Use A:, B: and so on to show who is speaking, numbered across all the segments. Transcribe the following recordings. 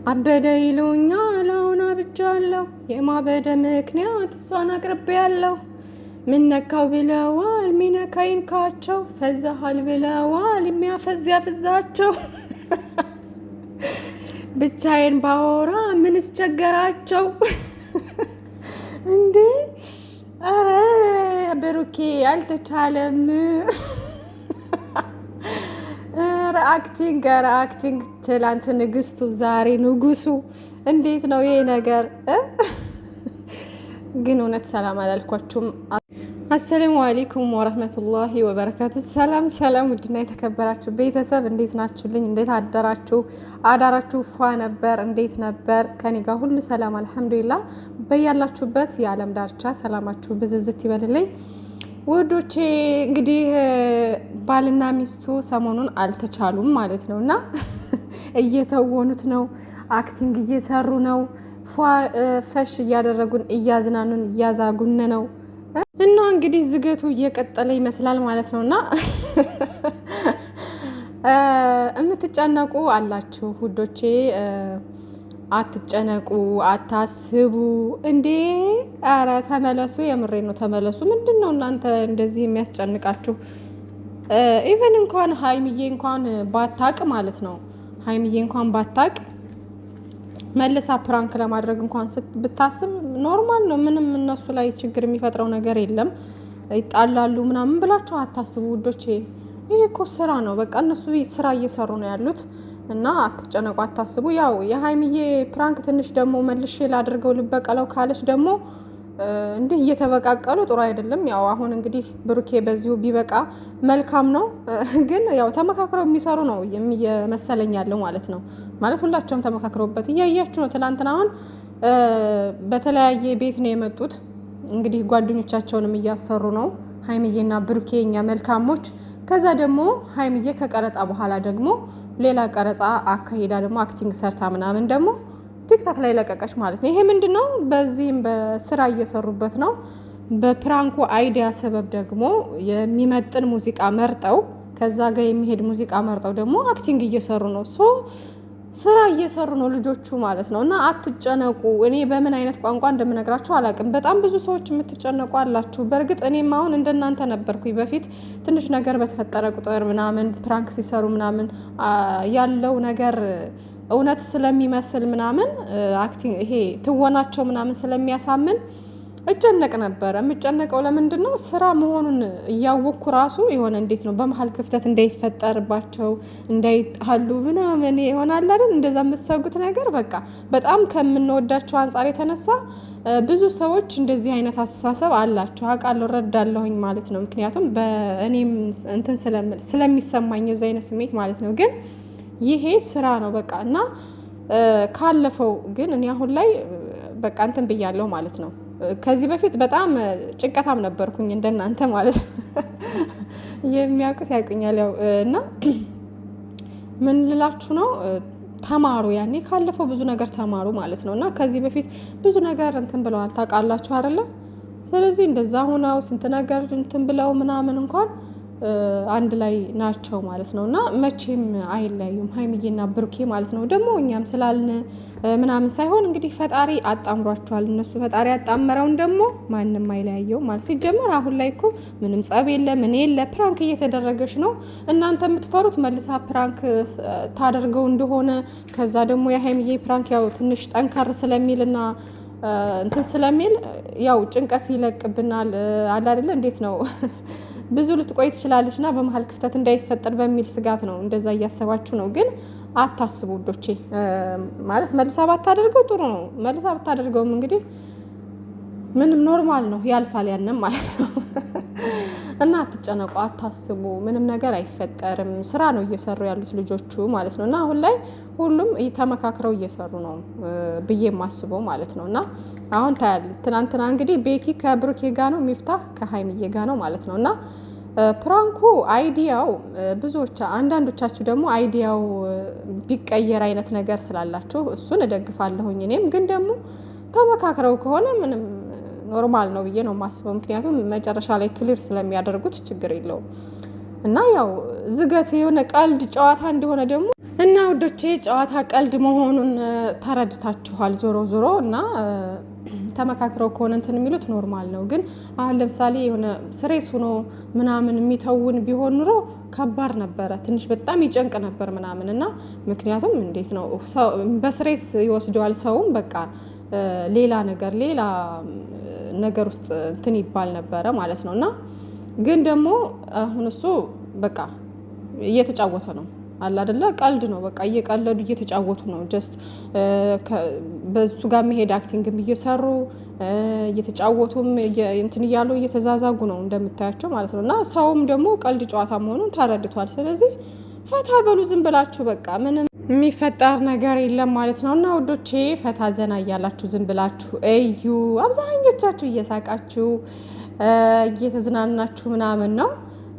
A: አበደ ይሉኛል አሁን አብጃለሁ የማበደ ምክንያት እሷን አቅርቤያለሁ። ምን ነካው ብለዋል ሚነካኝ ካቸው ፈዛሃል ብለዋል የሚያፈዝ ያፍዛቸው። ብቻዬን ባወራ ምንስ ቸገራቸው? እንዴ አረ ብሩኬ አልተቻለም። አክቲንግ ትላንት ንግስቱ ዛሬ ንጉሱ። እንዴት ነው ይሄ ነገር? ግን እውነት ሰላም አላልኳችሁም። አሰላሙ አለይኩም ወረህመቱላሂ ወበረካቱ። ሰላም ውድና የተከበራችሁ ቤተሰብ እንዴት ናችሁልኝ? እንዴት አደራችሁ? አዳራችሁ ፏ ነበር? እንዴት ነበር? ከኔ ጋር ሁሉ ሰላም አልሐምዱሊላህ። በያላችሁበት የዓለም ዳርቻ ሰላማችሁ ብዝዝት ይበልልኝ ውዶቼ። እንግዲህ ባልና ሚስቱ ሰሞኑን አልተቻሉም ማለት ነው እና እየተወኑት ነው፣ አክቲንግ እየሰሩ ነው፣ ፈሽ እያደረጉን እያዝናኑን እያዛጉን ነው እና እንግዲህ ዝገቱ እየቀጠለ ይመስላል ማለት ነው እና የምትጨነቁ አላችሁ ውዶቼ። አትጨነቁ፣ አታስቡ። እንዴ አረ ተመለሱ፣ የምሬ ነው ተመለሱ። ምንድን ነው እናንተ እንደዚህ የሚያስጨንቃችሁ? ኢቨን እንኳን ሀይሚዬ እንኳን ባታቅ ማለት ነው ሀይሚዬ እንኳን ባታቅ መልሳ ፕራንክ ለማድረግ እንኳን ብታስብ ኖርማል ነው። ምንም እነሱ ላይ ችግር የሚፈጥረው ነገር የለም። ይጣላሉ ምናምን ብላችሁ አታስቡ ውዶቼ። ይሄ እኮ ስራ ነው። በቃ እነሱ ስራ እየሰሩ ነው ያሉት እና አትጨነቁ፣ አታስቡ። ያው የሀይሚዬ ፕራንክ ትንሽ ደግሞ መልሼ ላድርገው ልበቀለው ካለች ደግሞ እንዲህ እየተበቃቀሉ ጥሩ አይደለም። ያው አሁን እንግዲህ ብሩኬ በዚሁ ቢበቃ መልካም ነው። ግን ያው ተመካክረው የሚሰሩ ነው እየመሰለኝ ያለው ማለት ነው። ማለት ሁላቸውም ተመካክረውበት እያያችሁ ነው። ትናንትና አሁን በተለያየ ቤት ነው የመጡት። እንግዲህ ጓደኞቻቸውንም እያሰሩ ነው ሀይሚዬና ብሩኬ እኛ መልካሞች። ከዛ ደግሞ ሀይሚዬ ከቀረጻ በኋላ ደግሞ ሌላ ቀረጻ አካሂዳ ደግሞ አክቲንግ ሰርታ ምናምን ደግሞ ቲክታክ ላይ ለቀቀች ማለት ነው። ይሄ ምንድን ነው? በዚህም በስራ እየሰሩበት ነው። በፕራንኩ አይዲያ ሰበብ ደግሞ የሚመጥን ሙዚቃ መርጠው ከዛ ጋር የሚሄድ ሙዚቃ መርጠው ደግሞ አክቲንግ እየሰሩ ነው። ስራ እየሰሩ ነው ልጆቹ ማለት ነው። እና አትጨነቁ። እኔ በምን አይነት ቋንቋ እንደምነግራችሁ አላውቅም። በጣም ብዙ ሰዎች የምትጨነቁ አላችሁ። በእርግጥ እኔም አሁን እንደናንተ ነበርኩኝ። በፊት ትንሽ ነገር በተፈጠረ ቁጥር ምናምን ፕራንክ ሲሰሩ ምናምን ያለው ነገር እውነት ስለሚመስል ምናምን አክቲንግ ይሄ ትወናቸው ምናምን ስለሚያሳምን እጨነቅ ነበረ። የምጨነቀው ለምንድን ነው? ስራ መሆኑን እያወቅኩ ራሱ የሆነ እንዴት ነው በመሀል ክፍተት እንዳይፈጠርባቸው እንዳይጣሉ ምናምን ይሆናል አይደል? እንደዛ የምትሰጉት ነገር በቃ በጣም ከምንወዳቸው አንጻር የተነሳ ብዙ ሰዎች እንደዚህ አይነት አስተሳሰብ አላቸው። አውቃለሁ፣ እረዳለሁኝ ማለት ነው። ምክንያቱም በእኔም እንትን ስለሚሰማኝ የዛ አይነት ስሜት ማለት ነው። ግን ይሄ ስራ ነው በቃ እና ካለፈው ግን እኔ አሁን ላይ በቃ እንትን ብያለሁ ማለት ነው። ከዚህ በፊት በጣም ጭንቀታም ነበርኩኝ እንደናንተ ማለት ነው። የሚያውቁት ያውቁኛል። ያው እና ምን ልላችሁ ነው፣ ተማሩ። ያኔ ካለፈው ብዙ ነገር ተማሩ ማለት ነው። እና ከዚህ በፊት ብዙ ነገር እንትን ብለዋል ታውቃላችሁ አይደለ? ስለዚህ እንደዛ ሆነው ስንት ነገር እንትን ብለው ምናምን እንኳን አንድ ላይ ናቸው ማለት ነው። እና መቼም አይለያዩም ሀይሚዬና ብሩኬ ማለት ነው። ደግሞ እኛም ስላልን ምናምን ሳይሆን እንግዲህ ፈጣሪ አጣምሯቸዋል። እነሱ ፈጣሪ ያጣመረውን ደግሞ ማንም አይለያየው ማለት ሲጀመር። አሁን ላይ እኮ ምንም ጸብ የለ ምን የለ፣ ፕራንክ እየተደረገች ነው። እናንተ የምትፈሩት መልሳ ፕራንክ ታደርገው እንደሆነ። ከዛ ደግሞ የሀይሚዬ ፕራንክ ያው ትንሽ ጠንከር ስለሚልና እንትን ስለሚል ያው ጭንቀት ይለቅብናል አለ አይደለ? እንዴት ነው ብዙ ልትቆይ ትችላለች እና በመሀል ክፍተት እንዳይፈጠር በሚል ስጋት ነው እንደዛ እያሰባችሁ ነው። ግን አታስቡ ውዶቼ። ማለት መልሳ ባታደርገው ጥሩ ነው። መልሳ ባታደርገውም እንግዲህ ምንም ኖርማል ነው፣ ያልፋል ያንም ማለት ነው። እና አትጨነቁ፣ አታስቡ። ምንም ነገር አይፈጠርም። ስራ ነው እየሰሩ ያሉት ልጆቹ ማለት ነው። እና አሁን ላይ ሁሉም ተመካክረው እየሰሩ ነው ብዬ የማስበው ማለት ነው። እና አሁን ታያል። ትናንትና እንግዲህ ቤኪ ከብሩኬ ጋ ነው፣ ሚፍታህ ከሀይሚዬ ጋ ነው ማለት ነው። እና ፕራንኩ አይዲያው ብዙዎች አንዳንዶቻችሁ ደግሞ አይዲያው ቢቀየር አይነት ነገር ስላላችሁ እሱን እደግፋለሁኝ እኔም። ግን ደግሞ ተመካክረው ከሆነ ምንም ኖርማል ነው ብዬ ነው የማስበው። ምክንያቱም መጨረሻ ላይ ክሊር ስለሚያደርጉት ችግር የለውም። እና ያው ዝገት የሆነ ቀልድ ጨዋታ እንደሆነ ደግሞ እና ውዶቼ ጨዋታ ቀልድ መሆኑን ተረድታችኋል ዞሮ ዞሮ እና ተመካክረው ከሆነ እንትን የሚሉት ኖርማል ነው። ግን አሁን ለምሳሌ የሆነ ስሬስ ሆኖ ምናምን የሚተውን ቢሆን ኑሮ ከባድ ነበረ፣ ትንሽ በጣም ይጨንቅ ነበር ምናምን እና ምክንያቱም እንዴት ነው በስሬስ ይወስደዋል ሰውም በቃ ሌላ ነገር ውስጥ እንትን ይባል ነበረ ማለት ነው። እና ግን ደግሞ አሁን እሱ በቃ እየተጫወተ ነው አለ አይደለ? ቀልድ ነው በቃ እየቀለዱ እየተጫወቱ ነው። ጀስት በሱ ጋር መሄድ አክቲንግም እየሰሩ እየተጫወቱም እንትን እያሉ እየተዛዛጉ ነው እንደምታያቸው ማለት ነው። እና ሰውም ደግሞ ቀልድ ጨዋታ መሆኑን ተረድቷል። ስለዚህ ፈታ በሉ ዝም ብላችሁ በቃ ምንም የሚፈጠር ነገር የለም ማለት ነው። እና ውዶቼ ፈታ ዘና እያላችሁ ዝም ብላችሁ እዩ። አብዛኞቻችሁ እየሳቃችሁ እየተዝናናችሁ ምናምን ነው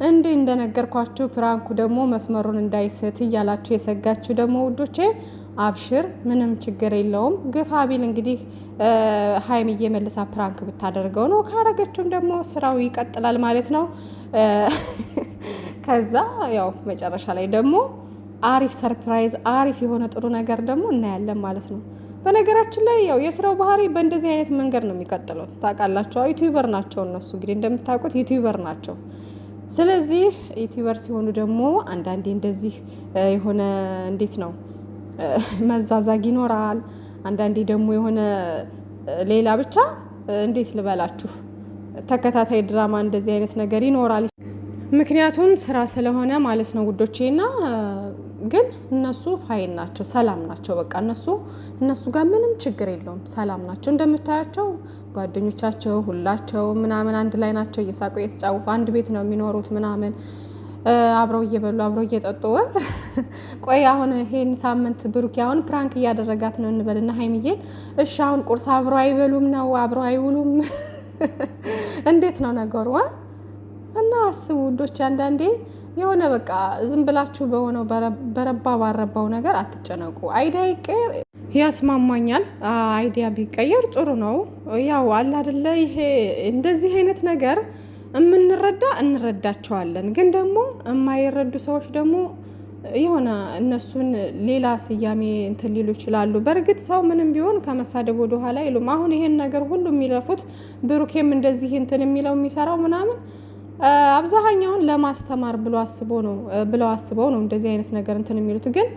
A: እንዴ እንደነገርኳችሁ። ፕራንኩ ደግሞ መስመሩን እንዳይስት እያላችሁ የሰጋችሁ ደግሞ ውዶቼ አብሽር፣ ምንም ችግር የለውም። ግፋ ቢል እንግዲህ ሀይሚዬ መልሳ ፕራንክ ብታደርገው ነው። ካረገችውም ደግሞ ስራው ይቀጥላል ማለት ነው። ከዛ ያው መጨረሻ ላይ ደግሞ አሪፍ ሰርፕራይዝ፣ አሪፍ የሆነ ጥሩ ነገር ደግሞ እናያለን ማለት ነው። በነገራችን ላይ ያው የስራው ባህሪ በእንደዚህ አይነት መንገድ ነው የሚቀጥለው። ታውቃላችሁ ዩቲዩበር ናቸው እነሱ እንግዲህ እንደምታውቁት ዩቲዩበር ናቸው። ስለዚህ ዩቲዩበር ሲሆኑ ደግሞ አንዳንዴ እንደዚህ የሆነ እንዴት ነው መዛዛግ ይኖራል። አንዳንዴ ደግሞ የሆነ ሌላ ብቻ እንዴት ልበላችሁ ተከታታይ ድራማ እንደዚህ አይነት ነገር ይኖራል። ምክንያቱም ስራ ስለሆነ ማለት ነው ውዶቼና ግን እነሱ ፋይን ናቸው፣ ሰላም ናቸው። በቃ እነሱ ጋር ምንም ችግር የለውም፣ ሰላም ናቸው። እንደምታያቸው ጓደኞቻቸው ሁላቸው ምናምን አንድ ላይ ናቸው፣ እየሳቁ እየተጫወቱ አንድ ቤት ነው የሚኖሩት ምናምን አብረው እየበሉ አብረው እየጠጡ። ቆይ አሁን ይሄን ሳምንት ብሩኬ አሁን ፕራንክ እያደረጋት ነው እንበልና ሀይሚዬን እሺ አሁን ቁርስ አብረው አይበሉም ነው አብረው አይውሉም? እንዴት ነው ነገሩ? እና አስቡ ውዶች፣ አንዳንዴ የሆነ በቃ ዝም ብላችሁ በሆነው በረባ ባረባው ነገር አትጨነቁ። አይዲያ ይቀየር ያስማማኛል። አይዲያ ቢቀየር ጥሩ ነው። ያው አለ አይደለ ይሄ እንደዚህ አይነት ነገር እንረዳቸዋለን። ግን ደግሞ የማይረዱ ሰዎች ደግሞ የሆነ እነሱን ሌላ ስያሜ እንትን ሊሉ ይችላሉ። በእርግጥ ሰው ምንም ቢሆን ከመሳደብ ወደ ኋላ አይሉም። አሁን ይሄን ነገር ሁሉ የሚለፉት ብሩኬም እንደዚህ እንትን የሚለው የሚሰራው ምናምን አብዛኛውን ለማስተማር ብለው አስበው ነው እንደዚህ አይነት ነገር እንትን የሚሉት። ግን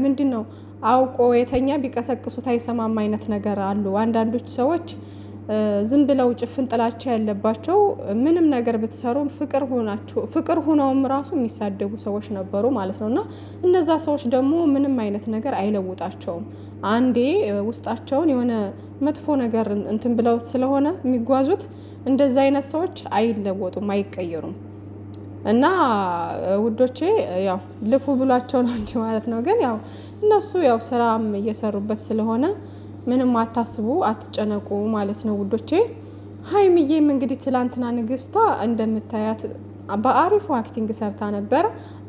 A: ምንድን ነው አውቆ የተኛ ቢቀሰቅሱት አይሰማም አይነት ነገር አሉ። አንዳንዶች ሰዎች ዝም ብለው ጭፍን ጥላቻ ያለባቸው ምንም ነገር ብትሰሩም ፍቅር ሆነውም ራሱ የሚሳደቡ ሰዎች ነበሩ ማለት ነው። እና እነዛ ሰዎች ደግሞ ምንም አይነት ነገር አይለውጣቸውም። አንዴ ውስጣቸውን የሆነ መጥፎ ነገር እንትን ብለው ስለሆነ የሚጓዙት እንደዛ አይነት ሰዎች አይለወጡም፣ አይቀየሩም። እና ውዶቼ ያው ልፉ ብሏቸው ነው እንጂ ማለት ነው። ግን ያው እነሱ ያው ስራም እየሰሩበት ስለሆነ ምንም አታስቡ፣ አትጨነቁ ማለት ነው ውዶቼ። ሀይሚዬም እንግዲህ ትላንትና ንግስቷ እንደምታያት በአሪፉ አክቲንግ ሰርታ ነበር።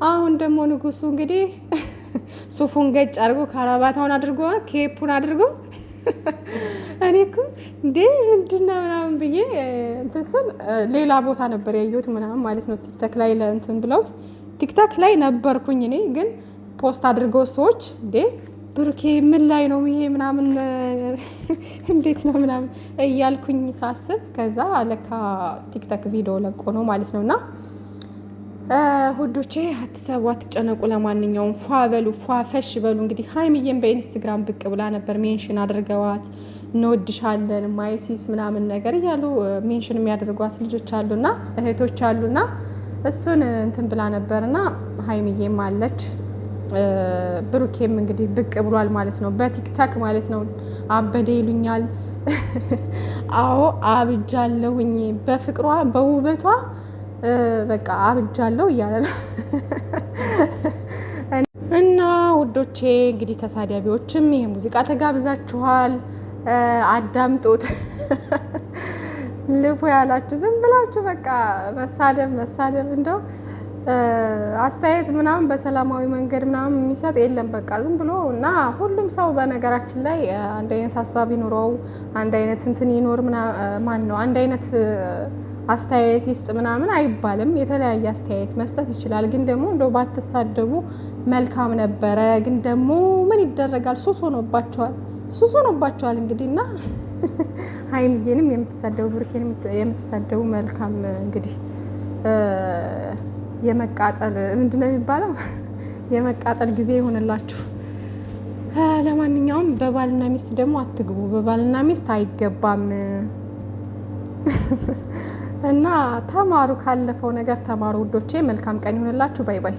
A: አሁን ደግሞ ንጉሱ እንግዲህ ሱፉን ገጭ አድርጎ ካራባታውን አድርጎ ኬፑን አድርጎ እኔ እኮ እንዴ ምንድነው ምናምን ብዬ እንትን ስል ሌላ ቦታ ነበር ያየሁት ምናምን ማለት ነው። ቲክታክ ላይ ለእንትን ብለውት ቲክታክ ላይ ነበርኩኝ እኔ። ግን ፖስት አድርገው ሰዎች እንዴ ብሩኬ ምን ላይ ነው ይሄ ምናምን እንዴት ነው ምናምን እያልኩኝ ሳስብ ከዛ ለካ ቲክታክ ቪዲዮ ለቆ ነው ማለት ነውና ሁዶቼ አትሰቡ፣ አትጨነቁ። ለማንኛውም ፏ በሉ፣ ፏ ፈሽ በሉ። እንግዲህ ሀይሚዬም በኢንስታግራም ብቅ ብላ ነበር። ሜንሽን አድርገዋት እንወድሻለን ማይቲስ ምናምን ነገር እያሉ ሜንሽን የሚያደርጓት ልጆች አሉና እህቶች አሉና እሱን እንትን ብላ ነበርና ሀይሚዬም አለች። ብሩኬም እንግዲህ ብቅ ብሏል ማለት ነው፣ በቲክታክ ማለት ነው። አበደ ይሉኛል። አዎ አብጃለሁኝ፣ በፍቅሯ በውበቷ በቃ አብጃለሁ እያለ ነው። እና ውዶቼ እንግዲህ ተሳዳቢዎችም ይሄ ሙዚቃ ተጋብዛችኋል፣ አዳምጡት። ልፉ ያላችሁ ዝም ብላችሁ በቃ መሳደብ እንደው አስተያየት ምናምን በሰላማዊ መንገድ ምናምን የሚሰጥ የለም። በቃ ዝም ብሎ እና ሁሉም ሰው በነገራችን ላይ አንድ አይነት ሀሳብ ይኖረው አንድ አይነት እንትን ይኖር ማን ነው አንድ አይነት አስተያየት ይስጥ ምናምን አይባልም። የተለያየ አስተያየት መስጠት ይችላል። ግን ደግሞ እንደው ባትሳደቡ መልካም ነበረ። ግን ደግሞ ምን ይደረጋል፣ ሱስ ሆኖባቸዋል እንግዲህ እና ሀይሚዬንም የምትሳደቡ ብሩኬንም የምትሳደቡ መልካም እንግዲህ የመቃጠል ምንድን ነው የሚባለው የመቃጠል ጊዜ ይሆንላችሁ። ለማንኛውም በባልና ሚስት ደግሞ አትግቡ። በባልና ሚስት አይገባም እና ተማሩ፣ ካለፈው ነገር ተማሩ ውዶቼ። መልካም ቀን ይሆንላችሁ። ባይ ባይ።